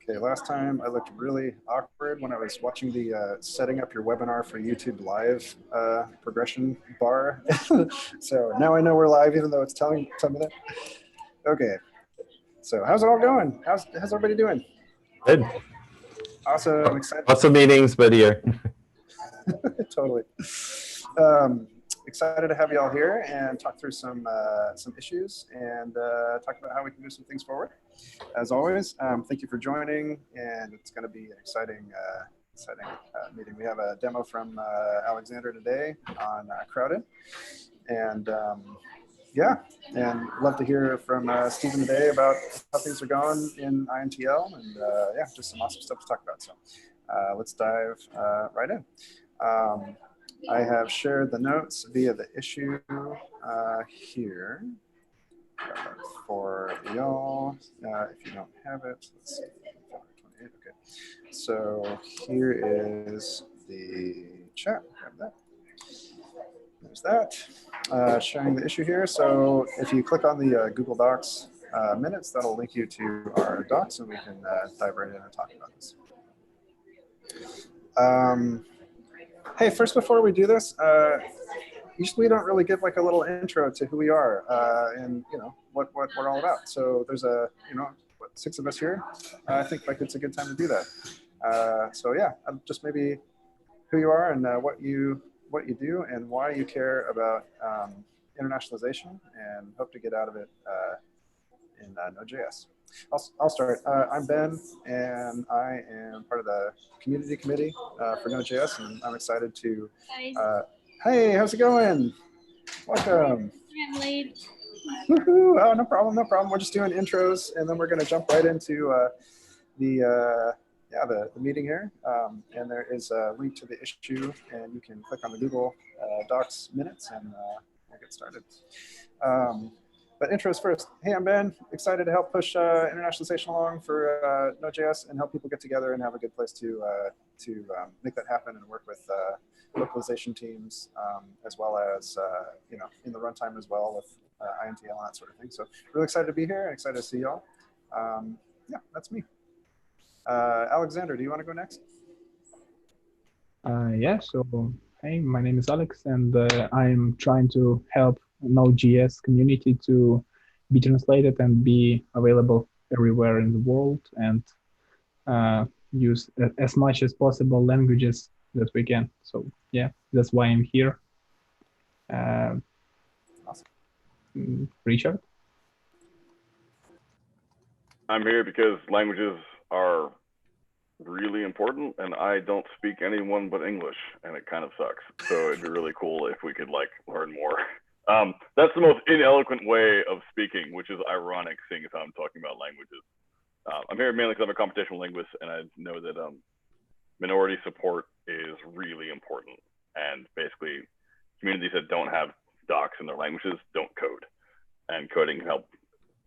Okay, last time I looked really awkward when I was watching the setting up your webinar for YouTube Live progression bar. So now I know we're live, even though it's telling me that. Okay, so how's it all going? How's everybody doing? Good. Awesome, excited. Lots of meetings, but here. Totally. Excited to have you all here and talk through some issues and talk about how we can do some things forward. As always, thank you for joining, and it's going to be an exciting meeting. We have a demo from Alexander today on Crowded, and yeah, and love to hear from Stephen today about how things are going in INTL, and yeah, just some awesome stuff to talk about. So let's dive right in. I have shared the notes via the issue here for y'all. If you don't have it, let's see. Okay. So here is the chat. Grab that. There's that. Sharing the issue here. So if you click on the Google Docs minutes, that'll link you to our docs, and we can dive right in and talk about this. Hey, first, before we do this, usually we don't really give like a little intro to who we are and what we're all about. So there's what, 6 of us here. I think like it's a good time to do that. So yeah, just maybe who you are and what you do and why you care about internationalization, and hope to get out of it in Node.js. I'll start. I'm Ben, and I am part of the community committee for Node.js, and I'm excited to. Hey, how's it going? Welcome. I'm late. Woohoo! Oh, no problem, no problem. We're just doing intros, and then we're going to jump right into the meeting here. And there is a link to the issue, and you can click on the Google Docs minutes, and we'll get started. But intros first. Hey, I'm Ben. Excited to help push internationalization along for Node.js and help people get together and have a good place to make that happen and work with localization teams, as well as in the runtime as well with INTL and that sort of thing. So really excited to be here and excited to see y'all. Yeah, that's me. Alexander, do you want to go next? Yeah. So hey, my name is Alex, and I'm trying to help Node.js community to be translated and be available everywhere in the world, and use as much as possible languages that we can. So yeah, that's why I'm here. Awesome. Richard? I'm here because languages are really important, and I don't speak any one but English, and it kind of sucks. So it'd be really cool if we could like learn more. That's the most ineloquent way of speaking, which is ironic, seeing as how I'm talking about languages. I'm here mainly because I'm a computational linguist, and I know that minority support is really important. And basically, communities that don't have docs in their languages don't code, and coding can help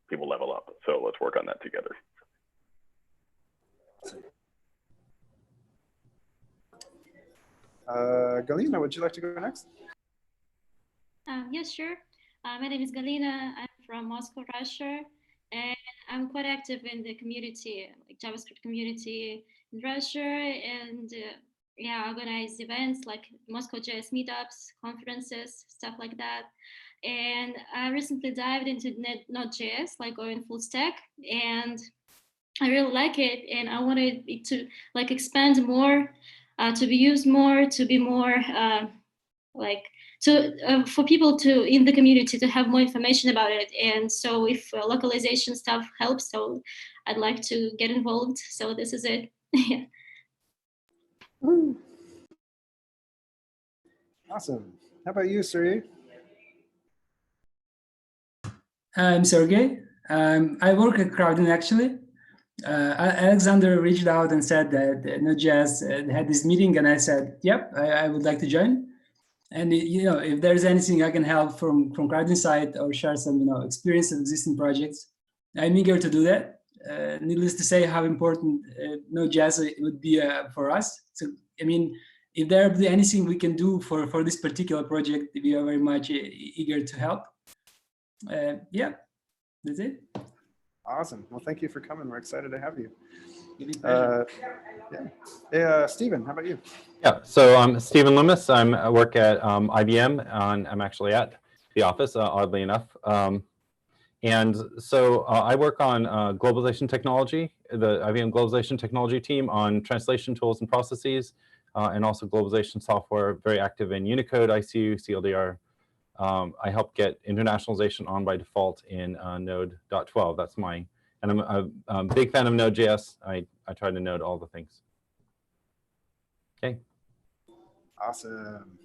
people level up. So let's work on that together. Galina, would you like to go next? Yes, sure. My name is Galina. I'm from Moscow, Russia, and I'm quite active in the community, like JavaScript community in Russia, and yeah, organize events like Moscow JS meetups, conferences, stuff like that. And I recently dived into Node.js, like going full stack, and I really like it, and I wanted it to like expand more, to be used more, to be more for people to in the community to have more information about it. And so if localization stuff helps, so I'd like to get involved. So this is it. Yeah. Awesome. How about you, Sergey? I'm Sergey. I work at Crowdsourcing actually. Alexander reached out and said that Node.js had this meeting, and I said, yep, I would like to join. And if there's anything I can help from Crowdsourcing side or share some experience of existing projects, I'm eager to do that. Needless to say, how important Node.js would be for us. So I mean, if there be anything we can do for this particular project, we are very much eager to help. Yeah, that's it. Awesome. Well, thank you for coming. We're excited to have you. Give it pleasure. Yeah. Hey, Stephen, how about you? Yeah, so I'm Stephen Loomis. I work at IBM, and I'm actually at the office, oddly enough. And so I work on globalization technology, the IBM globalization technology team on translation tools and processes, and also globalization software, very active in Unicode, ICU, CLDR. I help get internationalization on by default in Node.12. That's my, and I'm a big fan of Node.js. I try to node all the things. Okay. Awesome.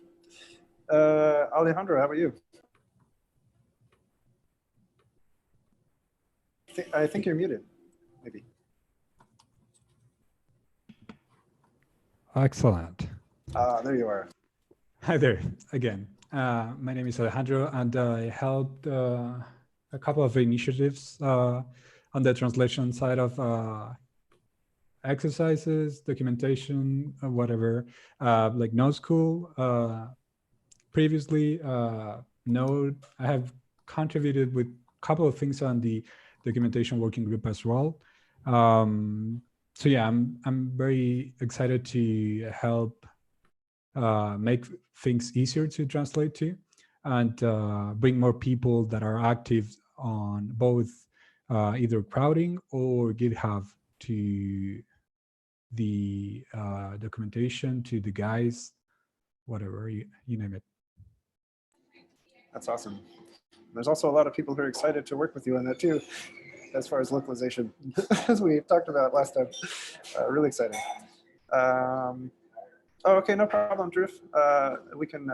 Alejandro, how about you? I think you're muted, maybe. Excellent. There you are. Hi there again. My name is Alejandro, and I helped a couple of initiatives on the translation side of exercises, documentation, whatever, like Node School. Previously, Node, I have contributed with a couple of things on the documentation working group as well. So yeah, I'm very excited to help make things easier to translate to, and bring more people that are active on both either crowding or GitHub to the documentation, to the guys, whatever, you name it. That's awesome. There's also a lot of people who are excited to work with you on that too, as far as localization, as we talked about last time. Really exciting. Oh, okay, no problem, Drew. We can.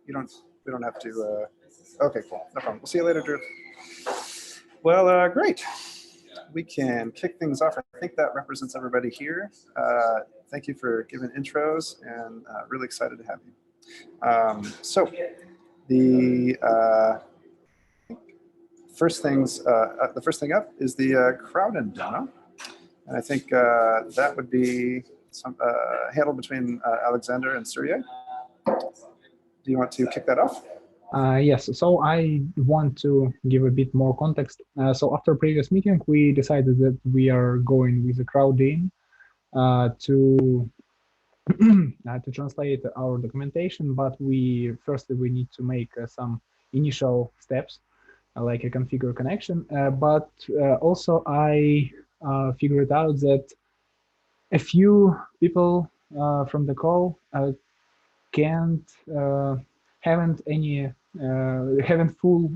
We don't have to. Okay, cool. No problem. We'll see you later, Drew. Well, great. We can kick things off. I think that represents everybody here. Thank you for giving intros, and really excited to have you. So the first thing up is the Crowdin demo, and I think that would be handled between Alexander and Surya. Do you want to kick that off? Yes, so I want to give a bit more context. So after previous meeting, we decided that we are going with the Crowdin to translate our documentation, but firstly we need to make some initial steps, like a configure connection. But also I figured out that a few people from the call haven't full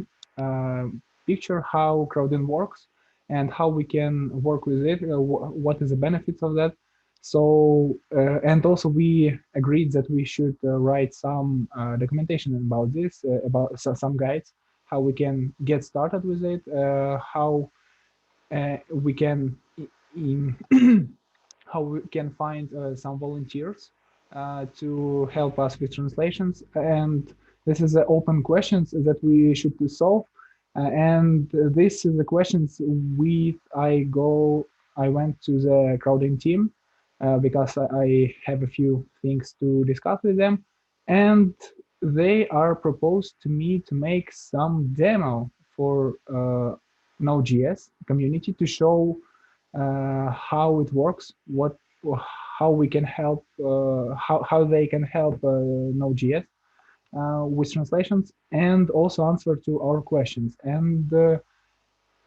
picture how Crowdin works and how we can work with it, what is the benefits of that. So and also we agreed that we should write some documentation about this, about some guides, how we can get started with it, how we can how we can find some volunteers to help us with translations. And this is the open questions that we should solve. And this is the questions I went to the Crowdin team because I have a few things to discuss with them. And they are proposed to me to make some demo for Node.js community to show how it works, how we can help, how they can help Node.js with translations, and also answer to our questions. And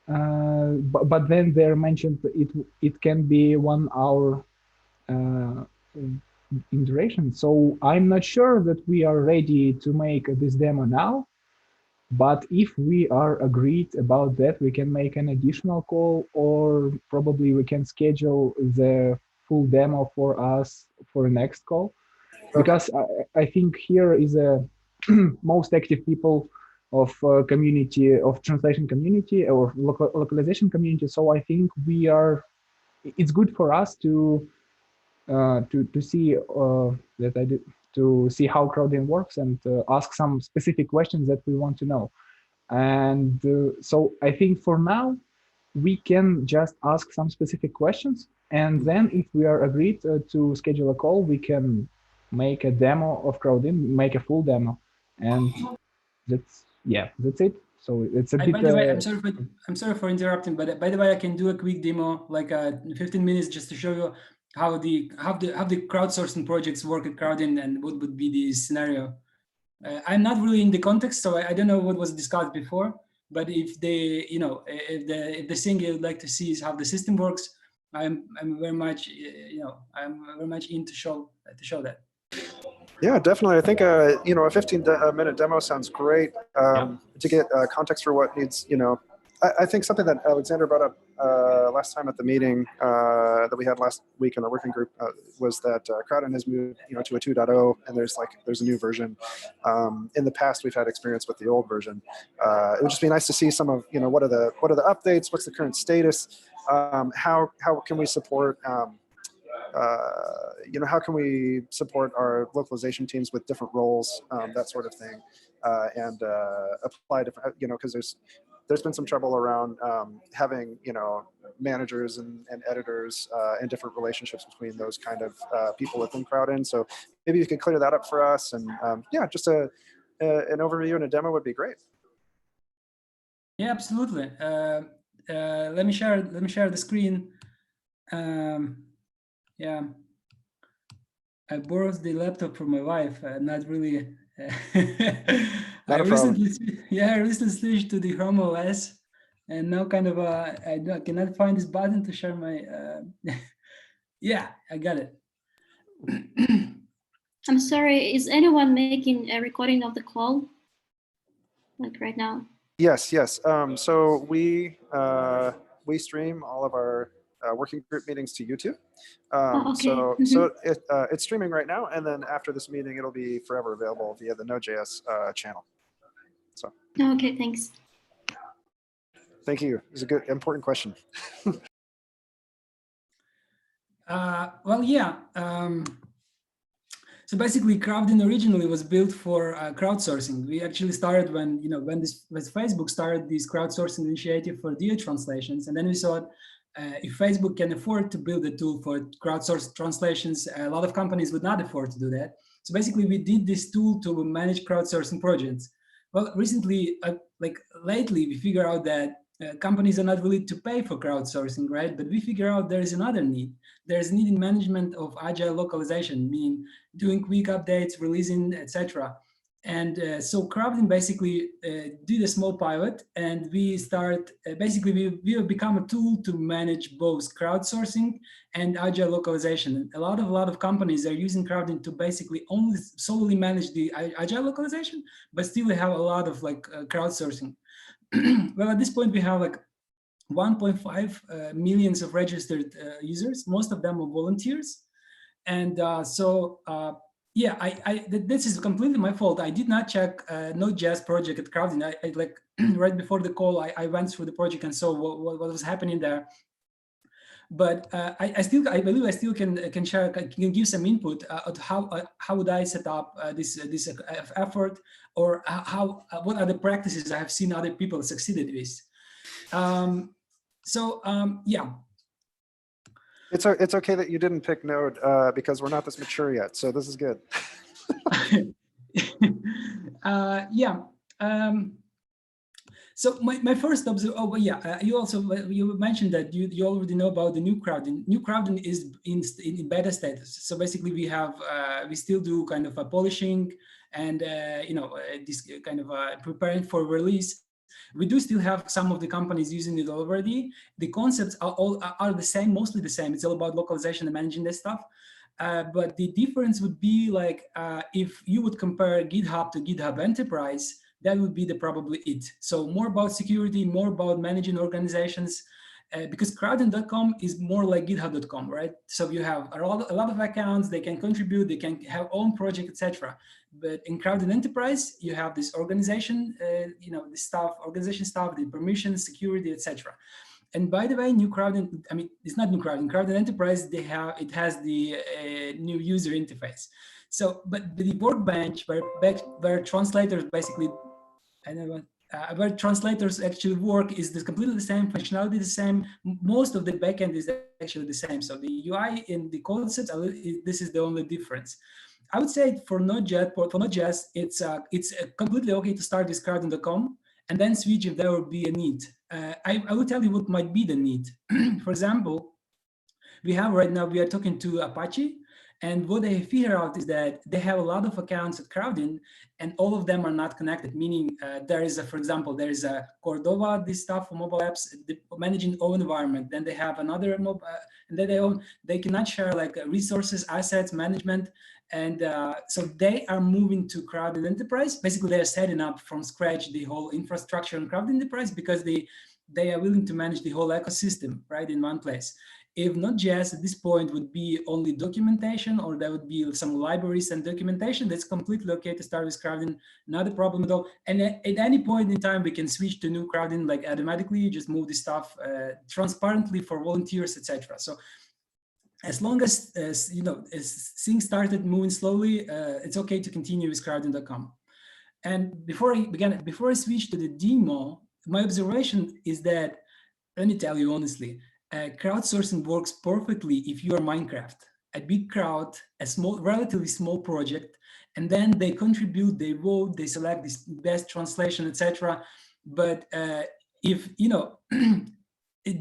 but then they mentioned it can be 1 hour in duration. So I'm not sure that we are ready to make this demo now. But if we are agreed about that, we can make an additional call, or probably we can schedule the full demo for us for the next call. Because I think here is a most active people of community, of translation community or localization community. So I think it's good for us to see to see how Crowdin works and ask some specific questions that we want to know. And so I think for now, we can just ask some specific questions. And then if we are agreed to schedule a call, we can make a demo of Crowdin, make a full demo. And that's it. So it's a By bit. the way, I'm sorry for interrupting, but by the way, I can do a quick demo, like 15 minutes, just to show you how the crowdsourcing projects work at Crowdin and what would be the scenario. I'm not really in the context, so I don't know what was discussed before. But if they, if the thing you'd like to see is how the system works, I'm very much, I'm very much in to show that. Yeah, definitely. I think a 15-minute demo sounds great to get context for what needs. I think something that Alexander brought up last time at the meeting that we had last week in our working group was that Crowdin has moved to a 2.0, and there's a new version. In the past, we've had experience with the old version. It would just be nice to see some of what are the updates, what's the current status, how can we support. How can we support our localization teams with different roles, that sort of thing, and apply different, because there's been some trouble around having, managers and editors and different relationships between those kind of people within Crowdin. So maybe you could clear that up for us, and just an overview and a demo would be great. Yeah, absolutely. Let me share the screen. Yeah, I borrowed the laptop from my wife. Not really. I recently switched to the Chrome OS, and now kind of I cannot find this button to share my. Yeah, I got it. I'm sorry. Is anyone making a recording of the call, like right now? Yes. So we stream all of our working group meetings to YouTube. Okay. So it's streaming right now, and then after this meeting, it'll be forever available via the Node.js channel. So. Okay, thanks. Thank you. It's a good, important question. Well, yeah. So basically, Crowdin originally was built for crowdsourcing. We actually started when Facebook started this crowdsourcing initiative for DA translations, and then we saw if Facebook can afford to build a tool for crowdsourced translations, a lot of companies would not afford to do that. So basically, we did this tool to manage crowdsourcing projects. Well, recently, lately, we figure out that companies are not willing to pay for crowdsourcing, right? But we figure out there is another need. There's a need in management of agile localization, meaning doing quick updates, releasing, etc. And so Crowdin basically did a small pilot, and we start, we have become a tool to manage both crowdsourcing and agile localization. A lot of companies are using Crowdin to basically only solely manage the agile localization, but still have a lot of crowdsourcing. Well, at this point, we have 1.5 millions of registered users. Most of them are volunteers. And yeah, this is completely my fault. I did not check Node.js project at Crowdin. I right before the call, I went through the project and saw what was happening there. But I believe I still can share, can give some input on how would I set up this effort, or what are the practices I have seen other people succeeded with. Yeah. It's okay that you didn't pick Node because we're not this mature yet, so this is good. Yeah. So my first observation. Oh, yeah. You mentioned that you already know about the new Crowdin. New Crowdin is in beta status. So basically, we still do kind of a polishing and this kind of preparing for release. We do still have some of the companies using it already. The concepts are the same, mostly the same. It's all about localization and managing this stuff. But the difference would be if you would compare GitHub to GitHub Enterprise, that would be probably it. So more about security, more about managing organizations, because Crowdin.com is more like GitHub.com, right? So you have a lot of accounts, they can contribute, they can have own project, etc. But in Crowdin Enterprise, you have this organization, the stuff, organization stuff, the permissions, security, etc. And by the way, new Crowdin, I mean, it's not new Crowdin. Crowdin Enterprise, it has the new user interface. So, but the workbench where translators basically, where translators actually work is completely the same, functionality the same. Most of the backend is actually the same. So the UI and the concepts, this is the only difference. I would say for Node.js, it's completely okay to start with Crowdin.com and then switch if there would be a need. I will tell you what might be the need. For example, we are talking to Apache, and what they figure out is that they have a lot of accounts at Crowdin, and all of them are not connected. Meaning, for example, there is a Cordova, this stuff for mobile apps, managing own environment. Then they have another and then they cannot share like resources, assets, management, and so they are moving to Crowdin Enterprise. Basically, they are setting up from scratch the whole infrastructure in Crowdin Enterprise because they are willing to manage the whole ecosystem right in one place. If Node.js at this point would be only documentation, or there would be some libraries and documentation, that's completely okay to start with Crowdin, not a problem at all. And at any point in time, we can switch to new Crowdin like automatically, just move this stuff transparently for volunteers, etc. So as long as things started moving slowly, it's okay to continue with Crowdin.com. And before I switch to the demo, my observation is that, let me tell you honestly, crowdsourcing works perfectly if you are Minecraft, a big crowd, a relatively small project, and then they contribute, they vote, they select the best translation, etc. But if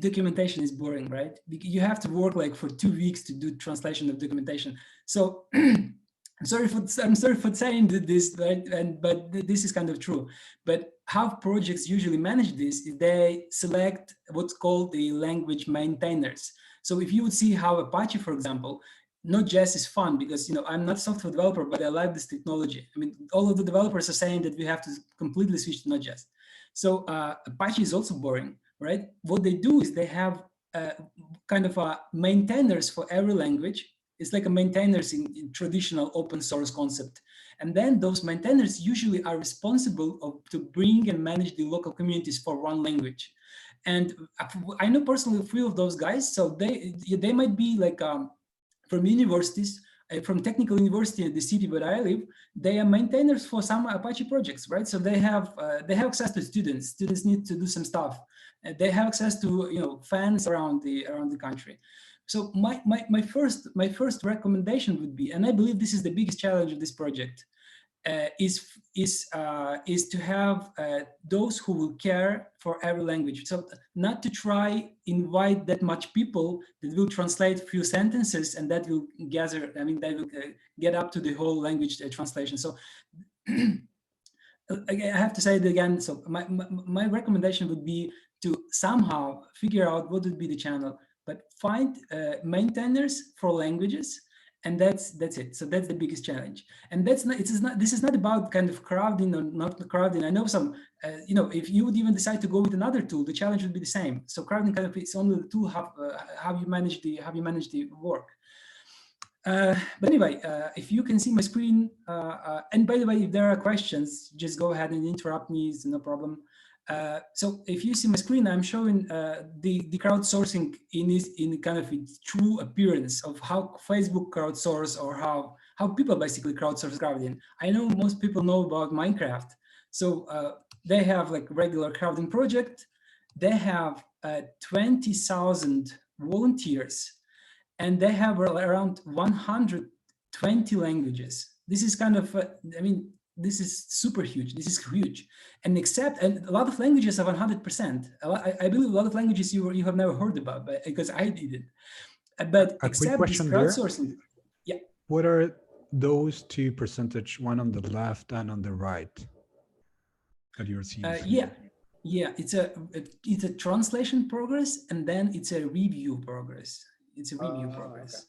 documentation is boring, right? You have to work like for 2 weeks to do translation of documentation. So I'm sorry for saying this, right? But this is kind of true. But how projects usually manage this is they select what's called the language maintainers. So if you would see how Apache, for example, Node.js is fun because I'm not a software developer, but I like this technology. I mean, all of the developers are saying that we have to completely switch to Node.js. So Apache is also boring, right? What they do is they have kind of maintainers for every language. It's like a maintainers in traditional open source concept. And then those maintainers usually are responsible to bring and manage the local communities for one language. And I know personally a few of those guys. So they might be like from universities, from technical university in the city where I live. They are maintainers for some Apache projects, right? So they have access to students. Students need to do some stuff. They have access to fans around the country. So my first recommendation would be, and I believe this is the biggest challenge of this project, is to have those who will care for every language. So not to try invite that much people that will translate a few sentences and that will gather. I mean, that will get up to the whole language translation. So I have to say it again. So my recommendation would be to somehow figure out what would be the channel, but find maintainers for languages, and that's it. So that's the biggest challenge. And this is not about kind of crowding or not crowding. I know some, if you would even decide to go with another tool, the challenge would be the same. So crowding kind of is only the tool how you manage the work. But anyway, if you can see my screen, and by the way, if there are questions, just go ahead and interrupt me. It's no problem. So if you see my screen, I'm showing the crowdsourcing in kind of its true appearance of how Facebook crowdsource, or how people basically crowdsource crowding. I know most people know about Minecraft. So they have like regular crowding project. They have 20,000 volunteers, and they have around 120 languages. This is kind of, this is super huge. This is huge. And a lot of languages are 100%. I believe a lot of languages you have never heard about, because I didn't. But a quick question there. Crowdsourcing. Yeah. What are those two percentage, one on the left and on the right, that you're seeing? Yeah. It's a translation progress, and then it's a review progress. It's a review progress.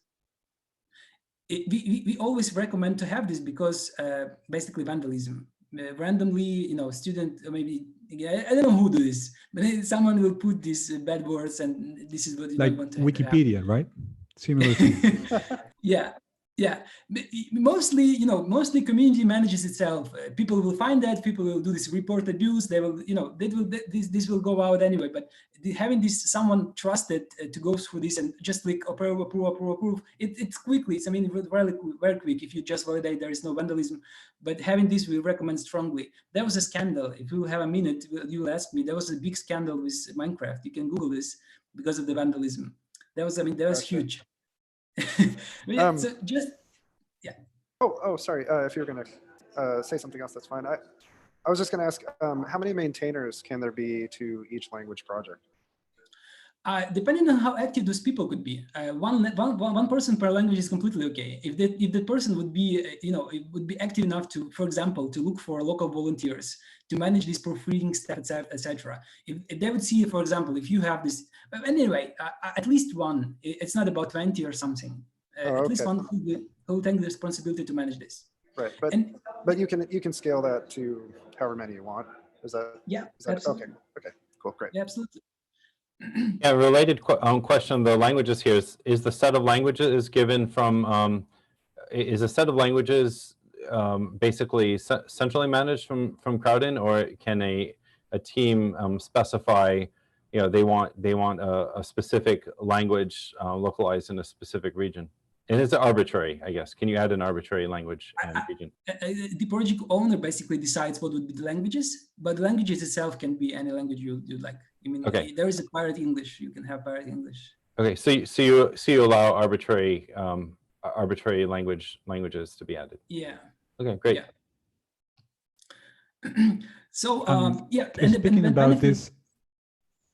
Okay. We always recommend to have this because basically vandalism. Randomly, student, maybe, I don't know who do this, but someone will put these bad words, and this is what you don't want to Wikipedia, have. right? Similar thing. Yeah. Mostly community manages itself. People will find that, people will do this report abuse. They will, this will go out anyway. But having this someone trusted to go through this and just click approve, it's quickly. It's very quick if you just validate there is no vandalism. But having this, we recommend strongly. There was a scandal. If you have a minute, you will ask me. There was a big scandal with Minecraft. You can Google this because of the vandalism. That was huge. So just, yeah. Oh, sorry. If you're gonna say something else, that's fine. I was just going to ask, how many maintainers can there be to each language project? Depending on how active those people could be, one person per language is completely okay. If the person would be, it would be active enough to, for example, to look for local volunteers to manage this proofreading stuff, etc. If they would see, for example, if you have this, anyway, at least one. It's not about 20 or something. At least one who will take the responsibility to manage this. Right, but you can scale that to however many you want. Is that? Yeah, is that, absolutely. Okay, cool, great. Yeah, absolutely. Yeah, related question. The languages here is the set of languages given from is a set of languages basically centrally managed from Crowdin, or can a team specify, they want a specific language localized in a specific region? And it's arbitrary, I guess. Can you add an arbitrary language and region? The project owner basically decides what would be the languages, but the languages itself can be any language you'd like. I mean, okay. There is a pirate English. You can have pirate English. Okay, so you allow arbitrary languages to be added. Yeah. Okay, great. Yeah. So yeah. Speaking about this,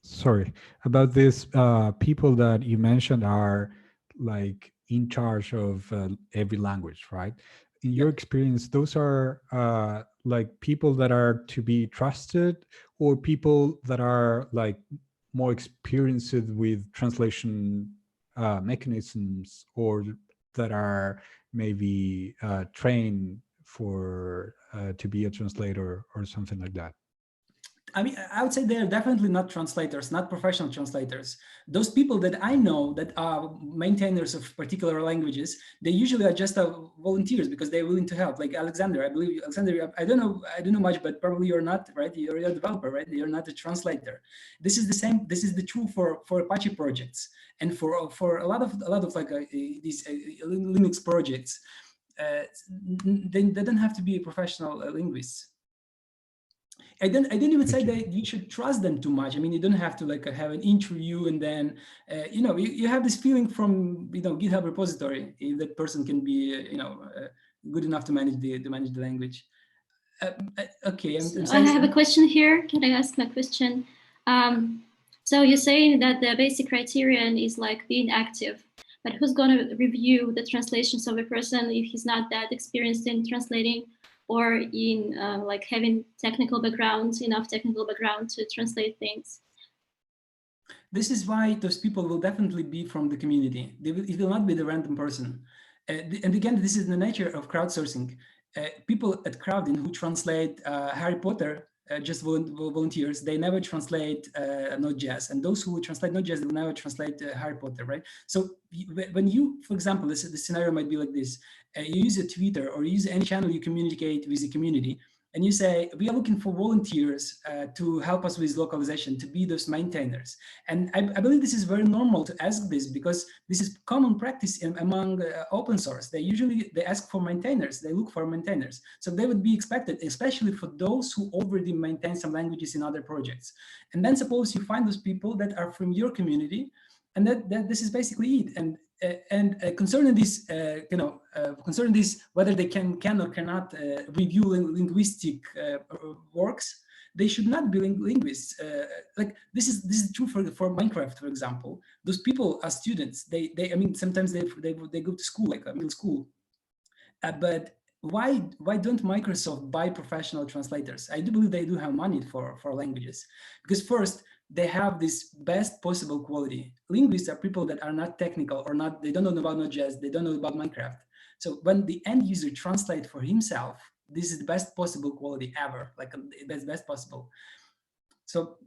sorry, about this, people that you mentioned are like in charge of every language, right? In your experience, those are like people that are to be trusted, or people that are like more experienced with translation mechanisms, or that are maybe trained for to be a translator or something like that? I mean, I would say they're definitely not translators, not professional translators. Those people that I know that are maintainers of particular languages, they usually are just volunteers because they're willing to help. Like Alexander, I believe, Alexander, I don't know much, but probably you're not, right? You're a developer, right? You're not a translator. This is the same. This is the true for Apache projects and for a lot of like these Linux projects. They don't have to be a professional linguist. I didn't even say that you should trust them too much. I mean, you don't have to like have an interview and then, you have this feeling from, GitHub repository, if that person can be, good enough to manage the language. Okay. I have a question here. Can I ask my question? So you're saying that the basic criterion is like being active, but who's going to review the translations of a person if he's not that experienced in translating, or in like having enough technical background to translate things? This is why those people will definitely be from the community. It will not be the random person. And again, this is the nature of crowdsourcing. People at Crowdin who translate Harry Potter, just volunteers, they never translate Node.js. And those who translate Node.js, they will never translate Harry Potter, right? So when you, for example, the scenario might be like this. You use a Twitter or use any channel you communicate with the community, and you say, we are looking for volunteers to help us with localization, to be those maintainers. And I believe this is very normal to ask this, because this is common practice among open source. They ask for maintainers, they look for maintainers. So they would be expected, especially for those who already maintain some languages in other projects. And then suppose you find those people that are from your community, and that this is basically it. And concerning this, concerning this, whether they can or cannot review linguistic works, they should not be linguists. Like this is true for Minecraft, for example. Those people are students. I mean, sometimes they go to school, like a middle school. But why don't Microsoft buy professional translators? I do believe they do have money for languages, because first, they have this best possible quality. Linguists are people that are not technical or not, they don't know about Node.js, they don't know about Minecraft. So when the end user translates for himself, this is the best possible quality ever, like best possible. So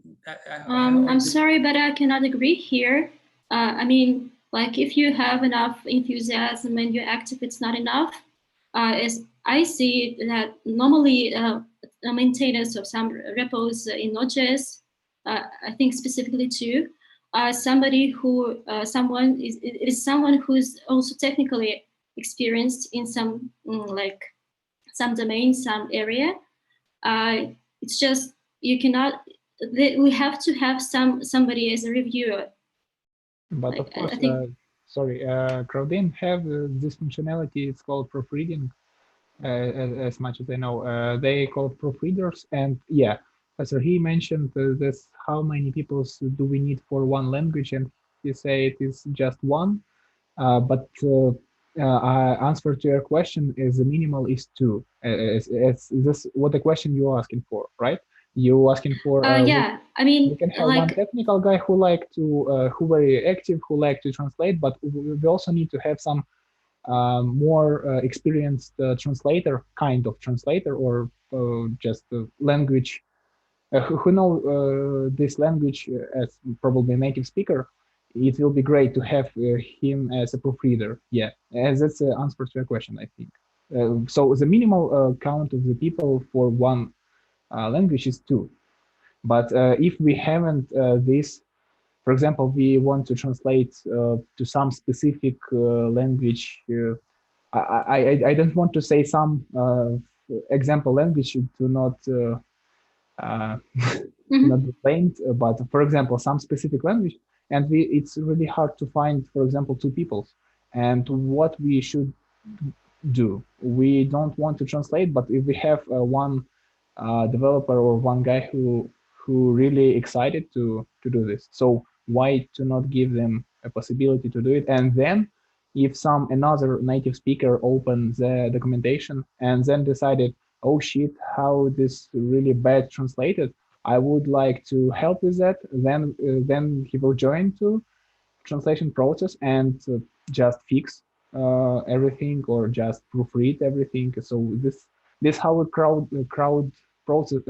I'm sorry, but I cannot agree here. I mean, like if you have enough enthusiasm and you're active, it's not enough. As I see that normally maintainers of some repos in Node.js, I think specifically too, someone who's also technically experienced in some like some domain, some area. It's just you cannot. We have to have somebody as a reviewer. But of course, sorry, Crowdin have this functionality. It's called proofreading. as much as I know. They call proofreaders, and yeah, so he mentioned this, how many people do we need for one language, and he said it is just one. But answer to your question is the minimal is two. Is this what the question you're asking for, right? You asking for yeah, I mean, we can have one like, technical guy who like to who very active, who like to translate, but we also need to have some more experienced translator, kind of translator, or just language who know this language as probably native speaker. It will be great to have him as a proofreader. Yeah, as that's the answer to your question, I think. So the minimal count of the people for one language is two. But if we haven't this, for example, we want to translate to some specific language. I don't want to say some example language to not not be blamed, but for example, some specific language, and it's really hard to find, for example, two people. And what we should do, we don't want to translate, but if we have one developer or one guy who really excited to do this, so why to not give them a possibility to do it? And then if some another native speaker opens the documentation and then decided, oh shit, how this really bad translated, I would like to help with that, then he will join to translation process and just fix everything or just proofread everything. So this how a crowd process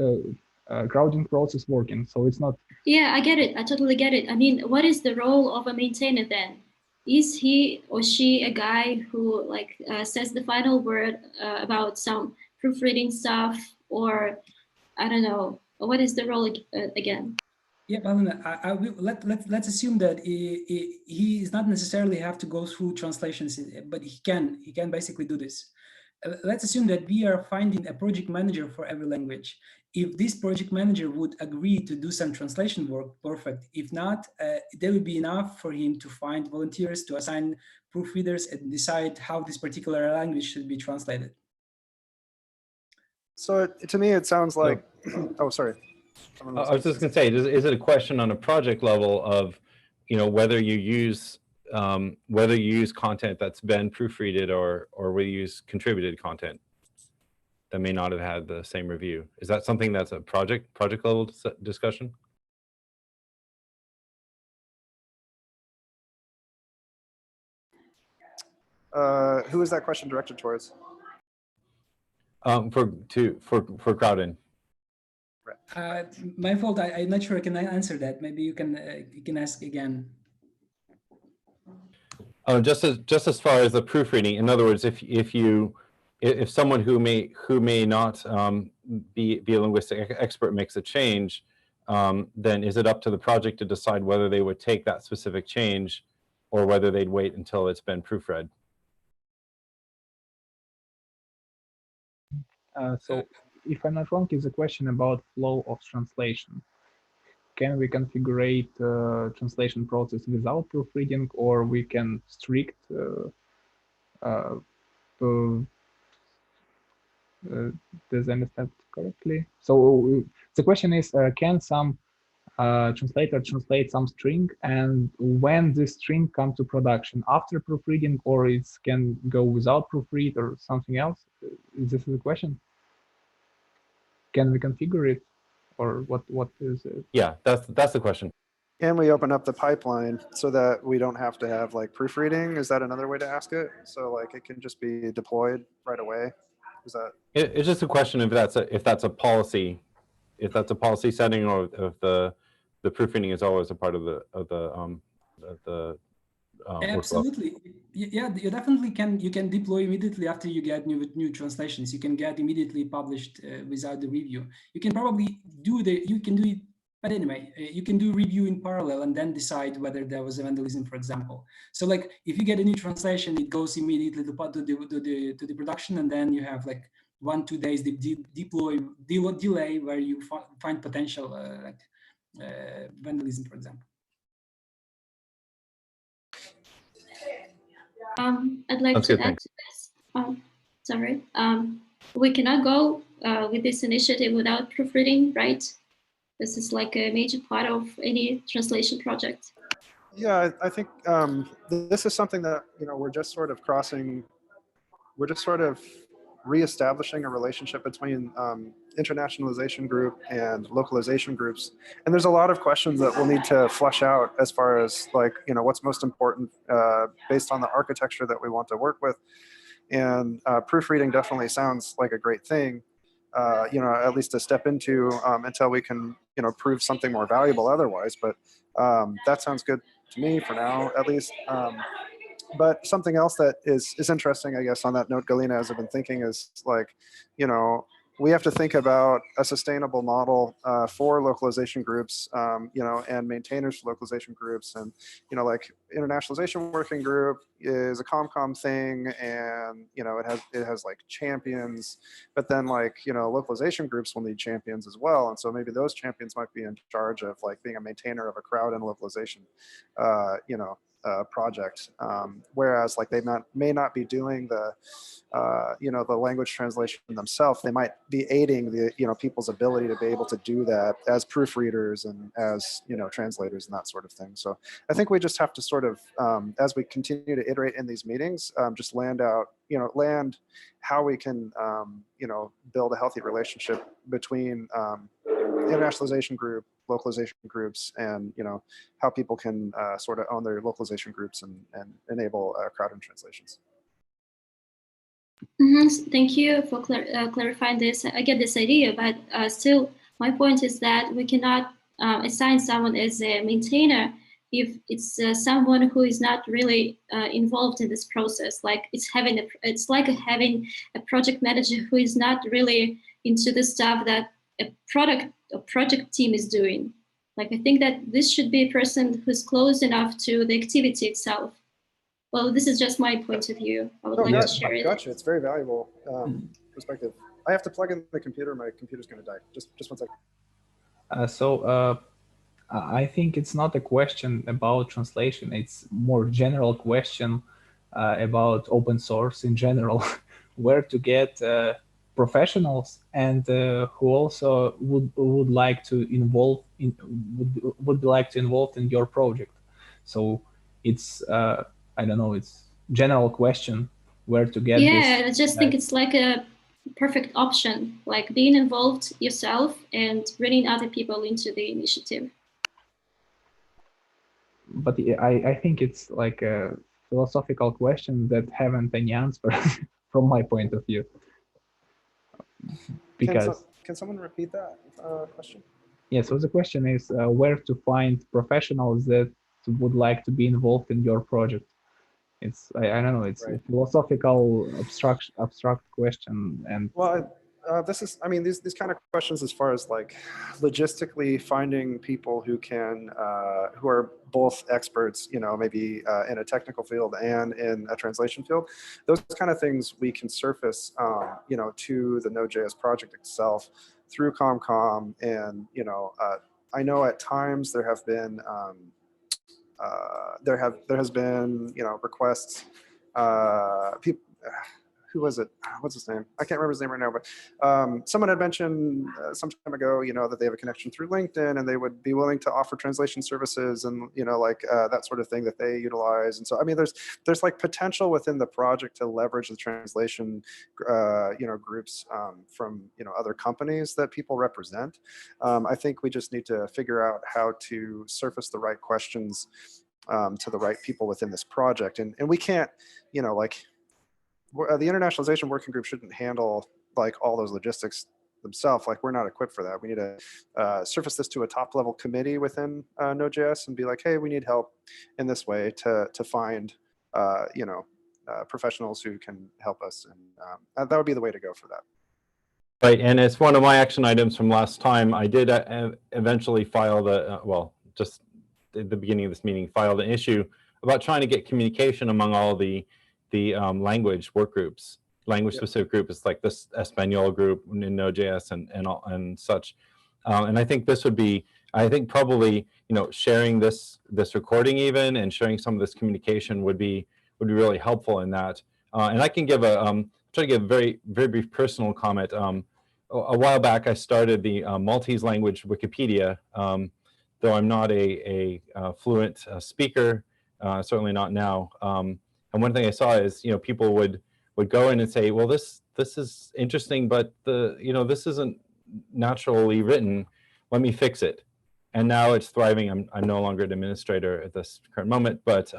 crowding process working. So it's not. Yeah, I get it. I totally get it. I mean, what is the role of a maintainer then? Is he or she a guy who like says the final word about some proofreading stuff, or I don't know, what is the role again? Yeah, let's assume that he is not necessarily have to go through translations, but he can basically do this. Let's assume that we are finding a project manager for every language. If this project manager would agree to do some translation work, perfect. If not, there would be enough for him to find volunteers, to assign proofreaders, and decide how this particular language should be translated. So to me, it sounds like, oh, sorry. I was just going to say, is it a question on a project level of, whether you use content that's been proofreaded or whether you use contributed content that may not have had the same review? Is that something that's a project level discussion? Who is that question directed towards? For Crowdin. My fault. I'm not sure I can answer that. Maybe you can ask again. Oh, just as far as the proofreading. In other words, if someone who may not be a linguistic expert makes a change, then is it up to the project to decide whether they would take that specific change or whether they'd wait until it's been proofread? So if I'm not wrong, it's a question about flow of translation. Can we configure translation process without proofreading, or we can strict does I understand correctly? So the question is, can some translator translate some string, and when this string comes to production, after proofreading, or it can go without proofread or something else? This is the question. Can we configure it, or what is it? Yeah, that's the question. Can we open up the pipeline so that we don't have to have like proofreading? Is that another way to ask it? So like it can just be deployed right away. Is that? It's just a question if that's a policy, setting, or if the proofreading is always a part of the Absolutely. workflow. Yeah, you definitely can. You can deploy immediately after you get new translations. You can get immediately published without the review. You can probably do it, but anyway, you can do review in parallel and then decide whether there was a vandalism, for example. So like if you get a new translation, it goes immediately to the production, and then you have like 1-2 days delay where you find potential vandalism, for example. I'd like to add to this. sorry. We cannot go with this initiative without proofreading, right? This is like a major part of any translation project. Yeah, I think this is something that, we're just sort of reestablishing a relationship between internationalization group and localization groups. And there's a lot of questions that we'll need to flush out as far as like, what's most important based on the architecture that we want to work with. And proofreading definitely sounds like a great thing, at least to step into until we can, prove something more valuable otherwise. But that sounds good to me for now, at least. But something else that is interesting, I guess, on that note, Galina, as I've been thinking, is like, we have to think about a sustainable model for localization groups, and maintainers for localization groups. And, like Internationalization Working Group is a ComCom thing, and, it has like champions, but then like, localization groups will need champions as well. And so maybe those champions might be in charge of like being a maintainer of a crowd and localization, project, whereas like they may not be doing the the language translation themselves. They might be aiding the people's ability to be able to do that as proofreaders and as translators and that sort of thing. So I think we just have to sort of as we continue to iterate in these meetings, just land how we can build a healthy relationship between internationalization group, localization groups, and how people can sort of own their localization groups and enable crowd-in translations. Thank you for clarifying this. I get this idea, but still, my point is that we cannot assign someone as a maintainer if it's someone who is not really involved in this process. Like it's like having a project manager who is not really into the stuff that a project team is doing. Like, I think that this should be a person who's close enough to the activity itself. Well, this is just my point of view. I would like to share it. Gotcha. It's very valuable perspective. I have to plug in the computer. My computer's going to die. Just 1 second. I think it's not a question about translation. It's more general question about open source in general, where to get professionals and who also would like to involve in would like to involve in your project. So it's I don't know, it's general question where to get this. Yeah, I just think it's like a perfect option, like being involved yourself and bringing other people into the initiative. But I think it's like a philosophical question that haven't any answer from my point of view. Because can someone repeat that question? Yeah, so the question is where to find professionals that would like to be involved in your project. It's I don't know, it's right. A philosophical abstract question. And well, this is, I mean, these kind of questions as far as like logistically finding people who can who are both experts, maybe in a technical field and in a translation field. Those kind of things we can surface, to the Node.js project itself through ComCom. And I know at times there have been there has been requests. People. Who was it? What's his name? I can't remember his name right now, but someone had mentioned some time ago, that they have a connection through LinkedIn and they would be willing to offer translation services and, that sort of thing that they utilize. And so, I mean, there's like potential within the project to leverage the translation, groups from, other companies that people represent. I think we just need to figure out how to surface the right questions to the right people within this project. And we can't, the Internationalization Working Group shouldn't handle like all those logistics themselves. Like, we're not equipped for that. We need to surface this to a top level committee within Node.js and be like, hey, we need help in this way to find, professionals who can help us. And that would be the way to go for that. Right, and it's one of my action items from last time. I did eventually file the, just at the beginning of this meeting, filed an issue about trying to get communication among all the language work groups, language specific group. It's like this Espanol group in Node.js and such. And I think this would be, probably, sharing this recording even and sharing some of this communication would be really helpful in that. And I can give a try to give a very brief personal comment. A while back, I started the Maltese language Wikipedia, though I'm not a fluent speaker, certainly not now. And one thing I saw is, people would go in and say, well, this is interesting, but this isn't naturally written. Let me fix it. And now it's thriving. I'm no longer an administrator at this current moment, but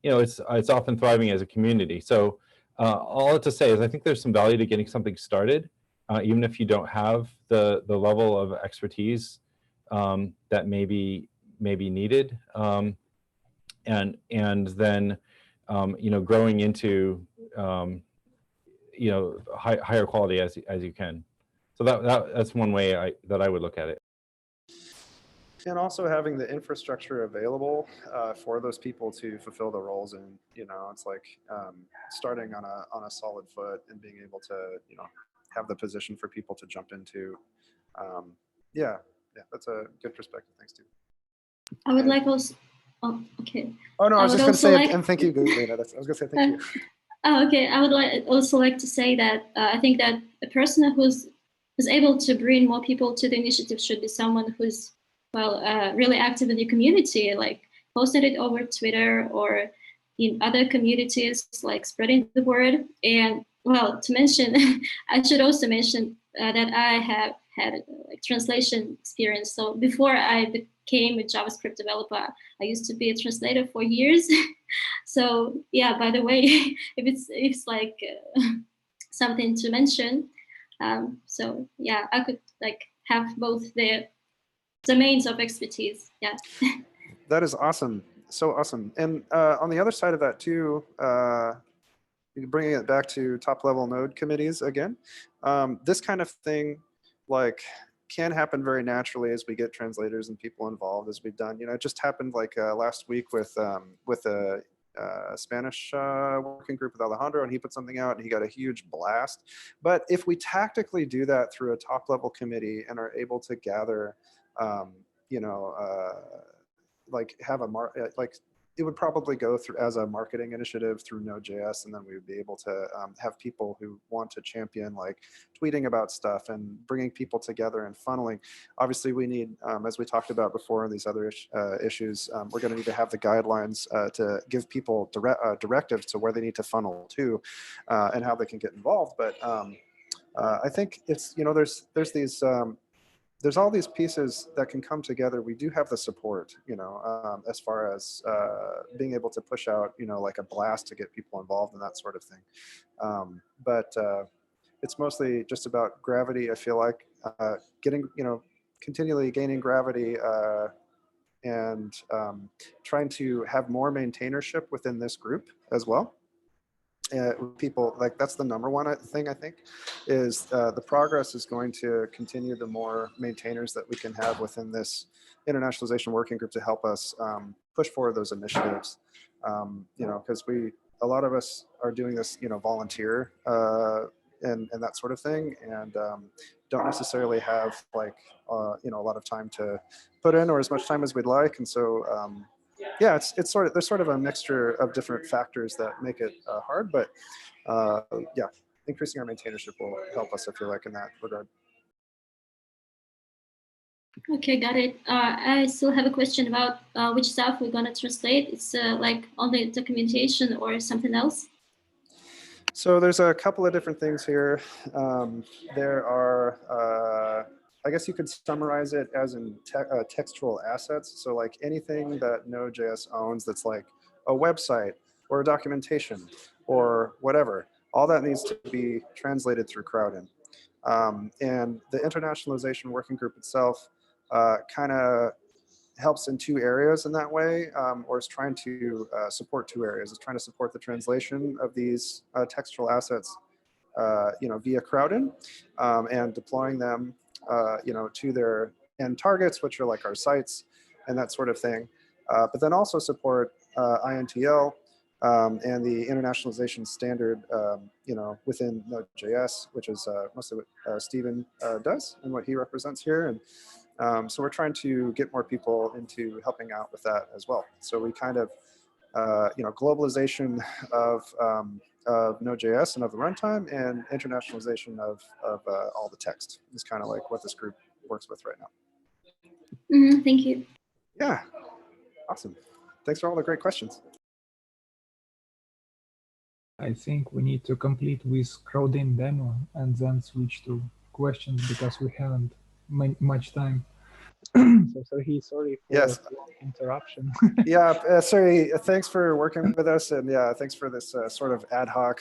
it's often thriving as a community. So all I have to say is I think there's some value to getting something started, even if you don't have the level of expertise that may be needed, and then growing into higher quality as you can. So that's one way that I would look at it. And also having the infrastructure available for those people to fulfill the roles, and it's like starting on a solid foot and being able to have the position for people to jump into. Yeah, that's a good perspective. Thanks, Steve. I would like also. Oh, okay. Oh no, I was just going to say, and thank you, Galina. I was going to say thank you. Oh, okay. I would also like to say that I think that a person who's able to bring more people to the initiative should be someone who's really active in the community, like posting it over Twitter or in other communities, like spreading the word. And to mention, I should also mention that I have had translation experience. So before I became a JavaScript developer, I used to be a translator for years. So yeah, by the way, if it's like something to mention. So yeah, I could have both the domains of expertise. Yeah. That is awesome. So awesome. And on the other side of that too, bringing it back to top level node committees again, this kind of thing can happen very naturally as we get translators and people involved, as we've done. It just happened last week with a Spanish working group with Alejandro, and he put something out and he got a huge blast. But if we tactically do that through a top level committee and are able to gather have it would probably go through as a marketing initiative through Node.js, and then we would be able to have people who want to champion tweeting about stuff and bringing people together and funneling. Obviously, we need, as we talked about before in these other issues, we're going to need to have the guidelines to give people directives to where they need to funnel to and how they can get involved. But I think it's there's these. There's all these pieces that can come together. We do have the support, as far as being able to push out, like a blast to get people involved and that sort of thing. But it's mostly just about gravity. I feel like getting, continually gaining gravity and trying to have more maintainership within this group as well. People that's the number one thing I think is the progress is going to continue the more maintainers that we can have within this internationalization working group to help us push forward those initiatives. Because a lot of us are doing this, volunteer and that sort of thing, and don't necessarily have a lot of time to put in or as much time as we'd like, and so. Yeah, there's sort of a mixture of different factors that make it hard, but yeah, increasing our maintainership will help us, I feel like, in that regard. Okay, got it. I still have a question about which stuff we're going to translate. It's only documentation or something else? So there's a couple of different things here. There are, I guess you could summarize it as in textual assets. So anything that Node.js owns that's like a website or a documentation or whatever, all that needs to be translated through Crowdin. And the internationalization working group itself kind of helps in two areas in that way, or is trying to support two areas. It's trying to support the translation of these textual assets via Crowdin and deploying them to their end targets, which are like our sites and that sort of thing. But then also support INTL and the internationalization standard, within Node.js, which is mostly what Stephen does and what he represents here. And so we're trying to get more people into helping out with that as well. So we kind of, globalization of of Node.js and of the runtime, and internationalization of all the text. Is kind of like what this group works with right now. Thank you. Yeah, awesome. Thanks for all the great questions. I think we need to complete with Crowdin demo and then switch to questions because we haven't much time. So sorry for Yes. the interruption. Yeah, sorry. Thanks for working with us, and yeah, thanks for this sort of ad hoc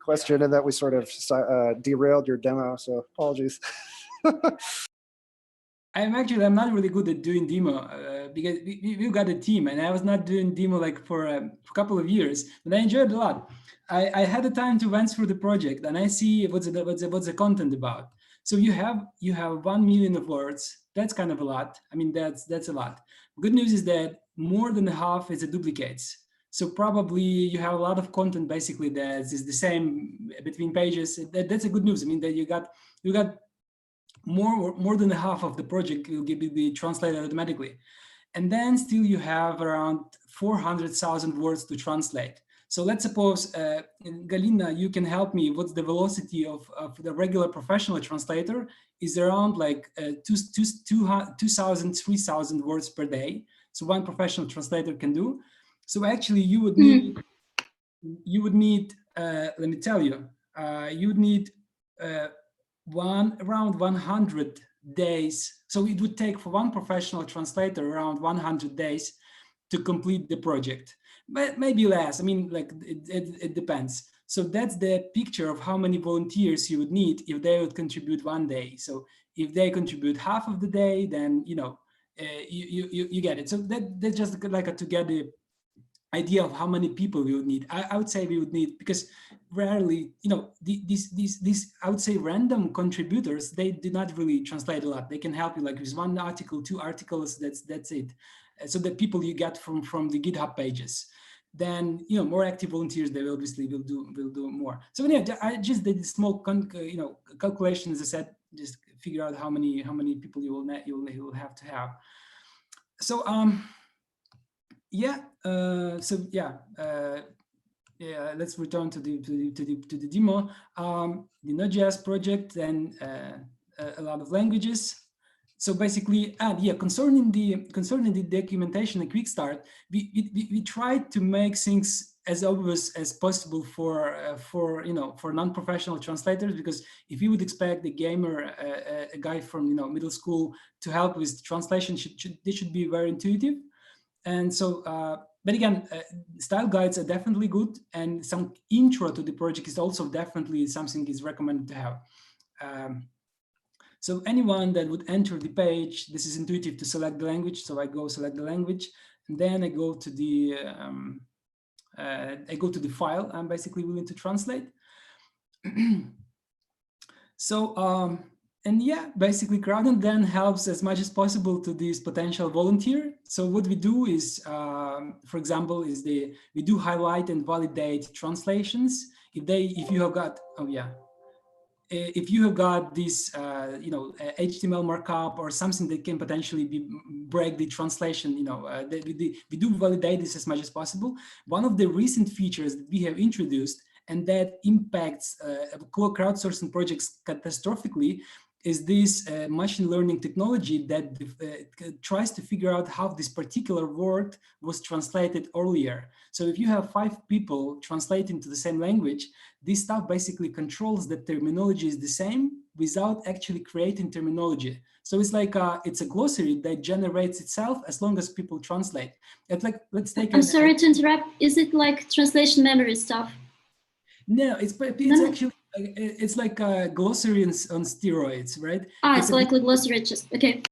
question, and that we sort of derailed your demo. So apologies. I'm not really good at doing demo because we've got a team, and I was not doing demo like for a couple of years, but I enjoyed it a lot. I had the time to went through the project, and I see what's the content about. So you have 1 million of words. That's kind of a lot. I mean, that's a lot. Good news is that more than half is a duplicates. So probably you have a lot of content basically that is the same between pages. That's a good news. I mean that you got more than half of the project will be translated automatically. And then still you have around 400,000 words to translate. So let's suppose, Galina, you can help me. What's the velocity of the regular professional translator is around like 2,000, 3,000 words per day. So one professional translator can do. So actually you would need, let me tell you, you would need around 100 days. So it would take for one professional translator around 100 days to complete the project, but maybe less. I mean, like it depends. So that's the picture of how many volunteers you would need if they would contribute 1 day. So if they contribute half of the day, then you get it. So that's just like to get the idea of how many people we would need. I would say we would need, because rarely, these I would say random contributors, they do not really translate a lot. They can help you like with 1 article, 2 articles, that's it. So the people you get from the GitHub pages, then more active volunteers, they obviously will do more. So yeah, I just did small calculation, as I said, just figure out how many people you will have to have. So let's return to the demo. The Node.js project and a lot of languages. So basically, concerning the documentation and quick start, we tried to make things as obvious as possible for non-professional translators, because if you would expect a gamer, a guy from middle school to help with translation, they should be very intuitive. And so, but again, style guides are definitely good, and some intro to the project is also definitely something is recommended to have. So anyone that would enter the page, this is intuitive to select the language. So I go select the language, and then I go to the file I'm basically willing to translate. So and yeah, basically Crowdin then helps as much as possible to this potential volunteer. So what we do is, for example, we do highlight and validate translations. If you have got, if you have got this, HTML markup or something that can potentially break the translation, we do validate this as much as possible. One of the recent features that we have introduced and that impacts crowdsourcing projects catastrophically is this machine learning technology that tries to figure out how this particular word was translated earlier. So if you have 5 people translating to the same language, this stuff basically controls that terminology is the same without actually creating terminology. So it's like it's a glossary that generates itself as long as people translate. It's like, let's take. I'm sorry to interrupt. Is it like translation memory stuff? No, it's actually. It's like a glossary on steroids, right? It's like a glossary, just okay.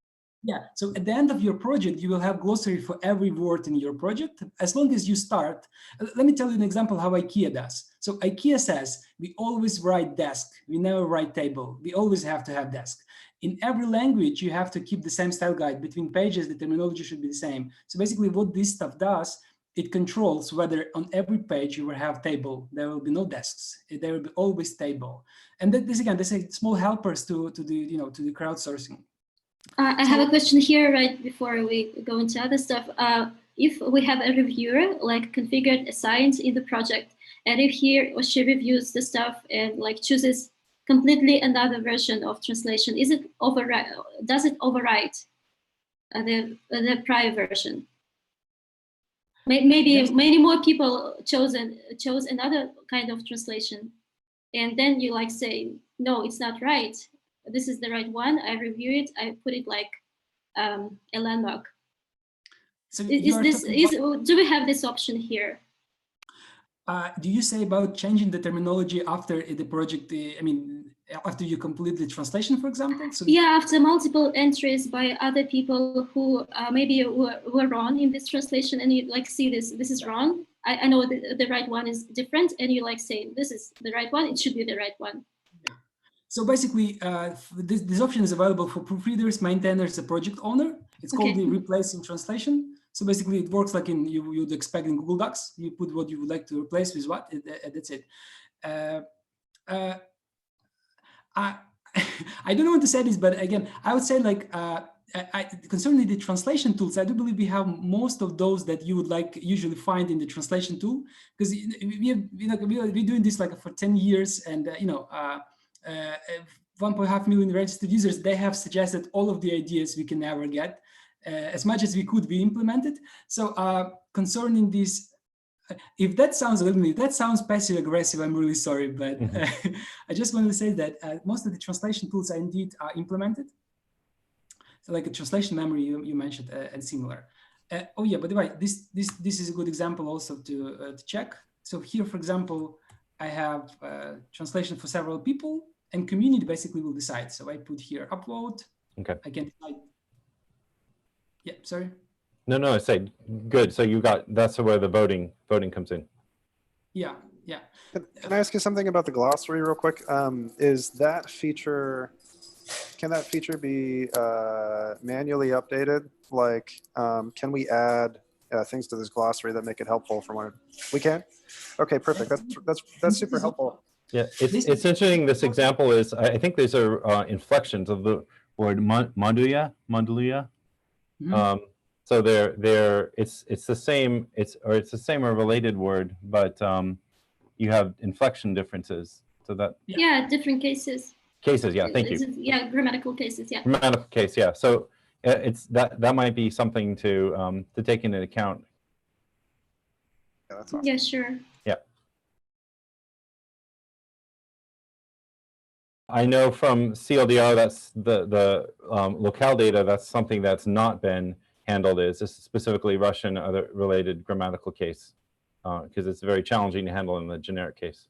Yeah, so at the end of your project, you will have glossary for every word in your project, as long as you start. Let me tell you an example how IKEA does. So IKEA says, we always write desk, we never write table, we always have to have desk. In every language, you have to keep the same style guide. Between pages, the terminology should be the same. So basically what this stuff does, it controls whether on every page you will have table, there will be no desks, there will be always table. And this again, this is small helpers to the crowdsourcing. I have a question here right before we go into other stuff. If we have a reviewer like configured assigned in the project, and if he or she reviews the stuff and like chooses completely another version of translation, does it overwrite the prior version? Maybe Yes. many more people chose another kind of translation, and then you like say, no, it's not right. This is the right one. I review it. I put it like a landmark. So Do we have this option here? Do you say about changing the terminology after the project? I mean, after you complete the translation, for example? So yeah, after multiple entries by other people who maybe were wrong in this translation, and you like see this is wrong. I know the right one is different, and you like say this is the right one. It should be the right one. Yeah. So basically, this option is available for proofreaders, maintainers, and project owner. It's called the replace in translation. So basically, it works like in you'd expect in Google Docs. You put what you would like to replace with what, and that's it. I don't know what to say this, but again, I would say like concerning the translation tools, I do believe we have most of those that you would like usually find in the translation tool, because we're doing this like for 10 years, and 1.5 million registered users. They have suggested all of the ideas we can ever get. As much as we could be implemented. So concerning this, if that sounds passive aggressive, I'm really sorry, but I just want to say that most of the translation tools are indeed implemented. So like a translation memory you mentioned and similar. Oh yeah, by the way, this is a good example also to check. So here, for example, I have translation for several people, and community basically will decide. So I put here upload. Okay. I can decide. Yeah, sorry. No, I say good. So that's where the voting comes in. Yeah. Can I ask you something about the glossary real quick? Is that feature, can that feature be manually updated? Like, can we add things to this glossary that make it helpful for one? We can? Okay, perfect. That's super helpful. Yeah, it's interesting. This example is, I think these are inflections of the word mandulia. Mm-hmm. So it's the same, it's the same or related word, but you have inflection differences. So that different cases. Yeah, thank you. Yeah, grammatical cases. Yeah. Grammatical case. Yeah. So it's that might be something to take into account. Yeah, that's awesome. Yeah, sure. Yeah. I know from CLDR, that's the locale data, that's something that's not been handled, is this specifically Russian other related grammatical case, because it's very challenging to handle in the generic case.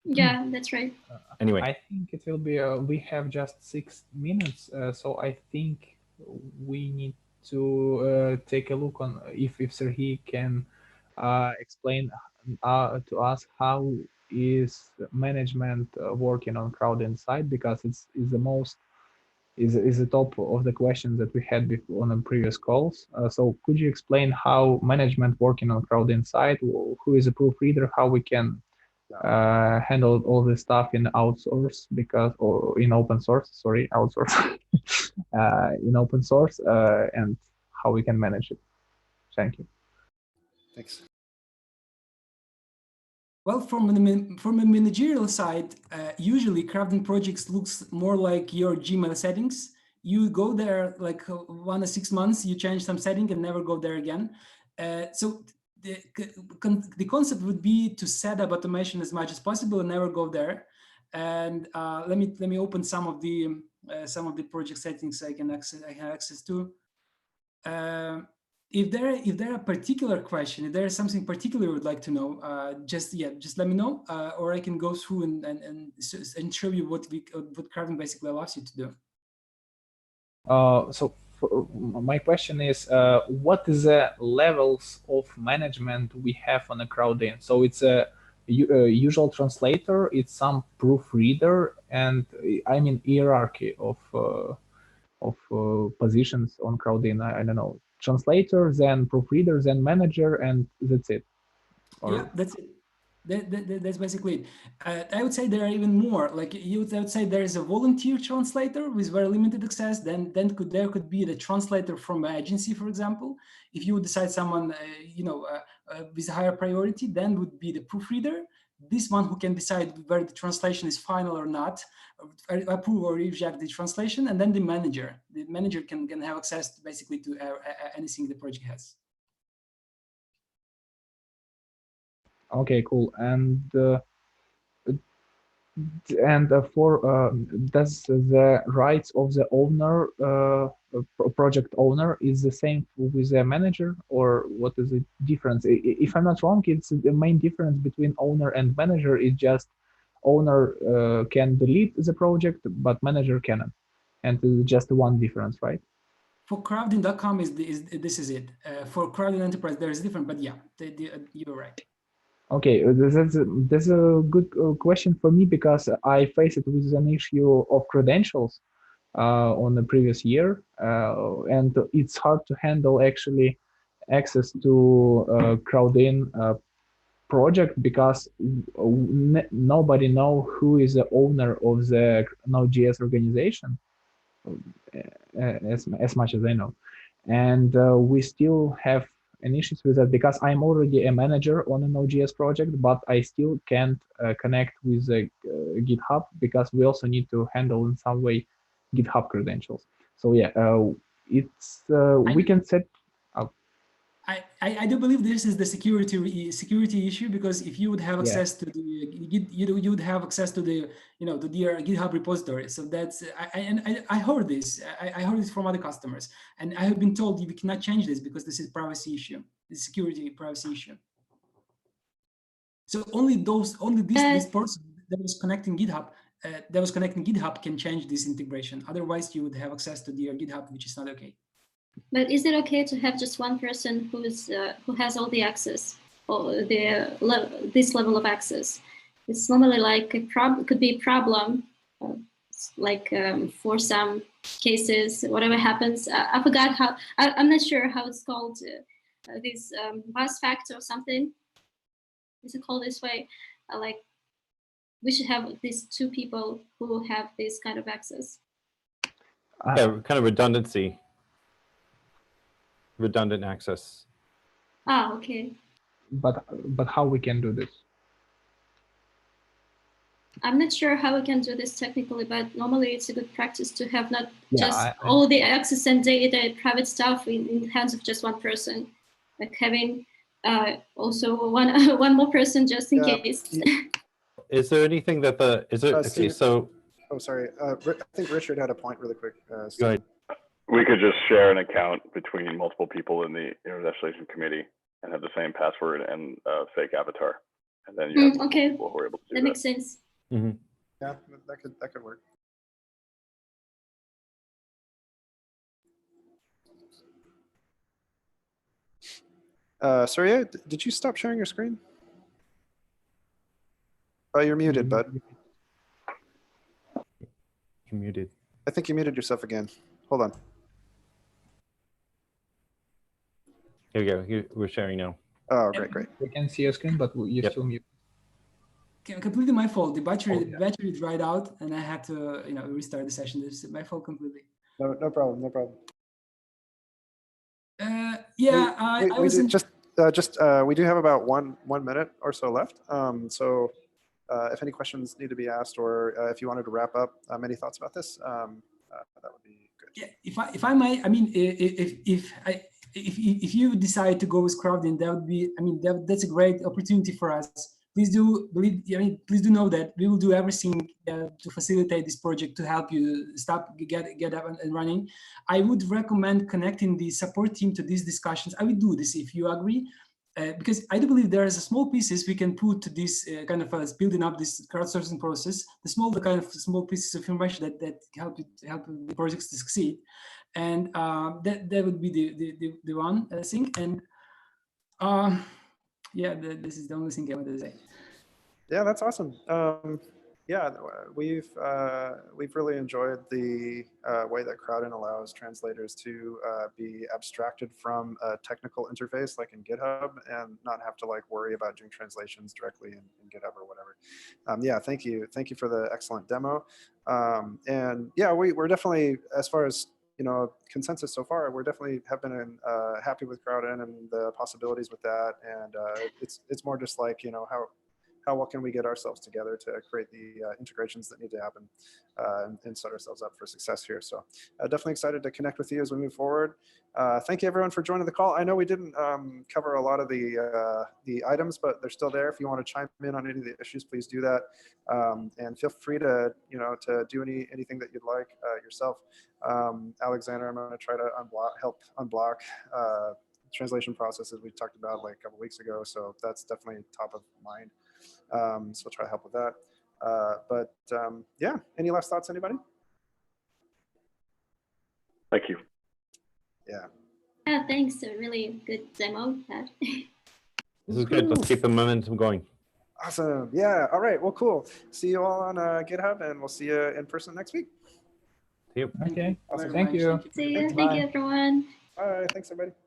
Yeah, that's right. Anyway, I think it will be, we have just 6 minutes, so I think we need to take a look on if Serhiy can explain to us how is management working on Crowd Inside, because it's the most is the top of the questions that we had before on the previous calls. So could you explain how management working on Crowd Inside, who is a proofreader, how we can handle all this stuff in outsource, or in open source, sorry, outsource, in open source, and how we can manage it. Thank you. Thanks. Well, from a managerial side, usually crafting projects looks more like your Gmail settings. You go there like 1 or 6 months, you change some setting and never go there again. So the concept would be to set up automation as much as possible and never go there. And let me open some of the project settings I have access to. If there are particular question, if there is something particular you would like to know, just let me know, or I can go through and show you what crafting basically allows you to do. So my question is, what is the levels of management we have on a CrowdIn? So it's a usual translator, it's some proofreader, and I mean hierarchy of positions on CrowdIn. I don't know, translator, then proofreader, then manager, and that's it. Yeah, that's it. That's basically it. I would say there are even more. Like I would say there is a volunteer translator with very limited access. Then there could be the translator from an agency, for example. If you would decide someone with a higher priority, then would be the proofreader. This one who can decide whether the translation is final or not, approve or reject the translation, and then the manager. The manager can have access basically to anything the project has. Okay, cool. And does the rights of the owner, project owner, is the same with the manager, or what is the difference? If I'm not wrong, it's the main difference between owner and manager is just owner can delete the project, but manager cannot, and it's just one difference, right? For Crowdin.com this is it. For Crowdin Enterprise there is different, but yeah, you're right. Okay, that's a good question for me, because I faced it with an issue of credentials on the previous year, and it's hard to handle actually access to Crowdin project, because nobody know who is the owner of the Node.js organization, as much as I know. And we still have an issues with that, because I'm already a manager on a Node.js project, but I still can't connect with the GitHub, because we also need to handle in some way GitHub credentials. So yeah, it's we can set up. I do believe this is the security issue, because if you would have access to the you would have access to the to their GitHub repository. So that's I heard this. I heard this from other customers, and I have been told we cannot change this because this is privacy issue, the security privacy issue. So only this person that was connecting GitHub can change this integration. Otherwise, you would have access to their GitHub, which is not okay. But is it okay to have just one person who has all the access, or this level of access? It's normally like could be a problem, for some cases, whatever happens. I forgot how. I'm not sure how it's called. This bus factor or something. Is it called this way? We should have these two people who have this kind of access. Yeah, kind of redundancy. Redundant access. Ah, okay. But how we can do this? I'm not sure how we can do this technically, but normally it's a good practice to have not all the access and data, private stuff in the hands of just one person, like having also one more person just in case. Is there anything that okay, Stephen, so. Oh, sorry. I think Richard had a point really quick. Go ahead. We could just share an account between multiple people in the Internationalization committee and have the same password and fake avatar, and then you have okay. people who are able to do that. Makes sense. Mm-hmm. Yeah, that could work. Surya, did you stop sharing your screen? Oh, you're muted, bud. You're muted. I think you muted yourself again. Hold on. Here we go. We're sharing now. Oh, great. We can see your screen, but you're still muted. Completely my fault. The battery dried out, and I had to restart the session. This is my fault completely. No problem. We do have about one minute or so left. So if any questions need to be asked, or if you wanted to wrap up, any thoughts about this, that would be good. Yeah, if I might, I mean, if you decide to go with Crowdin, that would be, that's a great opportunity for us. Please do know that we will do everything to facilitate this project, to help you get up and running. I would recommend connecting the support team to these discussions. I would do this if you agree, because I do believe there is a small pieces we can put to this kind of building up this crowdsourcing process. The small pieces of information that help the projects to succeed, and that would be the one thing. And yeah, this is the only thing I want to say. Yeah, that's awesome. Yeah, we've really enjoyed the way that Crowdin allows translators to be abstracted from a technical interface like in GitHub and not have to like worry about doing translations directly in GitHub or whatever. Yeah, thank you for the excellent demo. And yeah, we're definitely, as far as consensus so far, we're definitely have been happy with Crowdin and the possibilities with that. And it's more just like how well can we get ourselves together to create the integrations that need to happen and set ourselves up for success here. So definitely excited to connect with you as we move forward. Thank you everyone for joining the call. I know we didn't cover a lot of the items, but they're still there. If you want to chime in on any of the issues, please do that. And feel free to to do anything that you'd like yourself. Alexander, I'm going to try to help unblock translation processes we talked about like a couple weeks ago. So that's definitely top of mind. So I'll try to help with that. But yeah, any last thoughts, anybody? Thank you. Yeah. Yeah, thanks. A really good demo, Pat. This is good. Let's keep the momentum going. Awesome. Yeah. All right. Well, cool. See you all on GitHub, and we'll see you in person next week. See you. Okay. Awesome. Thank you. See you. Thanks. Thank you, everyone. All right. Thanks, everybody.